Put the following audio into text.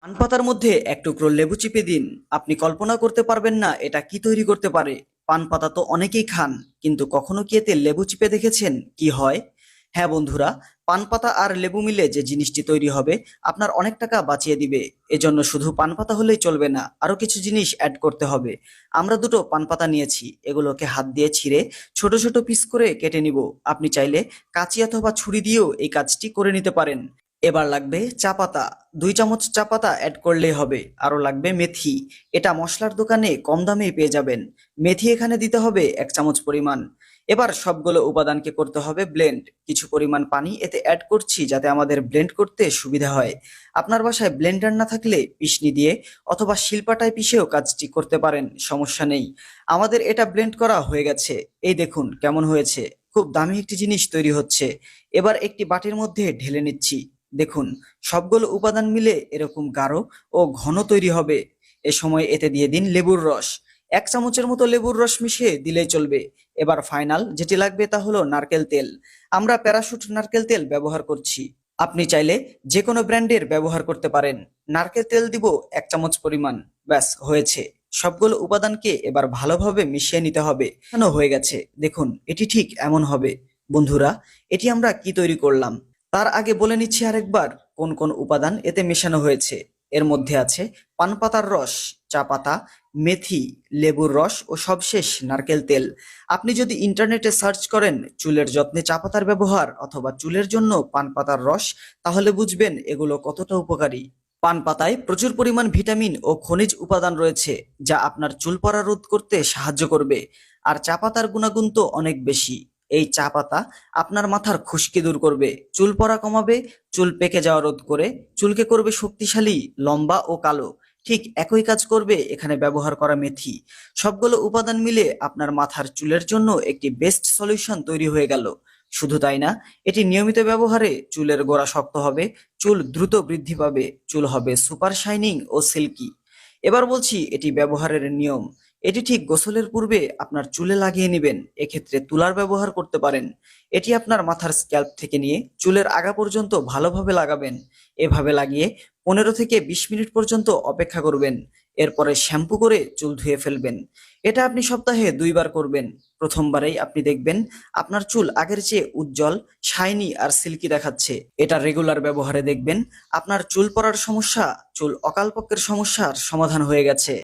পান পাতার মধ্যে এক টুকরো লেবু চিপে দিন। আপনি কল্পনা করতে পারবেন না এটা কি তৈরি করতে পারে। পান পাতা তো অনেকেই খান, কিন্তু কখনো কি এতে লেবু চিপে দেখেছেন কি হয়? হ্যাঁ বন্ধুরা, পান পাতা আর লেবু মিলে যে জিনিসটি তৈরি হবে আপনার অনেক টাকা বাঁচিয়ে দিবে। এজন্য শুধু পান পাতা হলেই চলবে না, আরো কিছু জিনিস অ্যাড করতে হবে। আমরা দুটো পান পাতা নিয়েছি, এগুলোকে হাত দিয়ে ছিঁড়ে ছোট ছোট পিস করে কেটে নিব। আপনি চাইলে কাঁচি অথবা ছুরি দিয়েও এই কাজটি করে নিতে পারেন। এবার লাগবে চা পাতা, 2 চামচ চা পাতা অ্যাড করলেই হবে। আরো লাগবে মেথি, এটা মশলার দোকানে কম দামেই পেয়ে যাবেন। মেথি এখানে দিতে হবে 1 চামচ পরিমাণ। এবার সবগুলো উপাদানকে করতে হবে ব্লেন্ড। কিছু পরিমাণ পানি এতে অ্যাড করছি যাতে আমাদের ব্লেন্ড করতে সুবিধা হয়। আপনার বাসায় ব্লেন্ডার না থাকলে পিষনি দিয়ে অথবা শিলপাটায় পিষেও কাজটি করতে পারেন, সমস্যা নেই। আমাদের এটা ব্লেন্ড করা হয়ে গেছে। এই দেখুন কেমন হয়েছে, খুব দামি একটি জিনিস তৈরি হচ্ছে। এবার একটি বাটির মধ্যে ঢেলে নিচ্ছি। দেখুন, সবগুলো উপাদান মিলে এরকম গাঢ় ও ঘন তৈরি হবে। এ সময় এতে দিয়ে দিন লেবুর রস। 1 চামচের মতো লেবুর রস মিশিয়ে দিলেই চলবে। এবার ফাইনাল যেটি লাগবে তা হলো নারকেল তেল। আমরা প্যারাশুট নারকেল তেল ব্যবহার করছি। আপনি চাইলে যে কোনো ব্র্যান্ডের ব্যবহার করতে পারেন। নারকেল তেল দিব 1 চামচ পরিমাণ। ব্যাস হয়েছে। সবগুলো উপাদানকে এবার ভালোভাবে মিশিয়ে নিতে হবে। কেন হয়ে গেছে দেখুন, এটি ঠিক এমন হবে। বন্ধুরা, এটি আমরা কি তৈরি করলাম তার আগে বলে নিচ্ছি আরেকবার কোন কোন উপাদান এতে মেশানো হয়েছে। এর মধ্যে আছে পান পাতার রস, চা পাতা, মেথি, লেবুর রস ও সবশেষ নারকেল তেল। আপনি যদি ইন্টারনেটে সার্চ করেন চুলের যত্নে চা পাতার ব্যবহার অথবা চুলের জন্য পান পাতার রস, তাহলে বুঝবেন এগুলো কতটা উপকারী। পান পাতায় প্রচুর পরিমাণ ভিটামিন ও খনিজ উপাদান রয়েছে, যা আপনার চুল পড়া রোধ করতে সাহায্য করবে। আর চা পাতার গুণাগুণ তো অনেক বেশি। এই চা পাতা আপনার মাথার খুশকি দূর করবে, চুল পড়া কমাবে, চুল পেকে যাওয়া রোধ করে চুলকে করবে শক্তিশালী, লম্বা ও কালো। ঠিক একই কাজ করবে এখানে ব্যবহার করা মেথি। সবগুলো উপাদান মিলে আপনার মাথার চুলের জন্য একটি বেস্ট সলিউশন তৈরি হয়ে গেল। শুধু তাই না, এটি নিয়মিত ব্যবহারে চুলের গোড়া শক্ত হবে, চুল দ্রুত বৃদ্ধি পাবে, চুল হবে সুপার শাইনিং ও সিল্কি। এবার বলছি এটি ব্যবহারের নিয়ম। এটি ঠিক গোসলের পূর্বে আপনার চুলে লাগিয়ে নেবেন। এক্ষেত্রে তুলার ব্যবহার করতে পারেন। এটি আপনার মাথার স্ক্যাল্প থেকে নিয়ে চুলের আগা পর্যন্ত ভালোভাবে লাগাবেন। এভাবে লাগিয়ে 15 থেকে 20 মিনিট পর্যন্ত অপেক্ষা করবেন। এরপরে শ্যাম্পু করে চুল ধুয়ে ফেলবেন। এটা আপনি সপ্তাহে 2 বার করবেন। প্রথমবারেই আপনি দেখবেন আপনার চুল আগের চেয়ে উজ্জ্বল, শাইনি আর সিল্কি দেখাচ্ছে। এটা রেগুলার ব্যবহারে দেখবেন আপনার চুল পড়ার সমস্যা, চুল অকালপক্যের সমস্যার সমাধান হয়ে গেছে।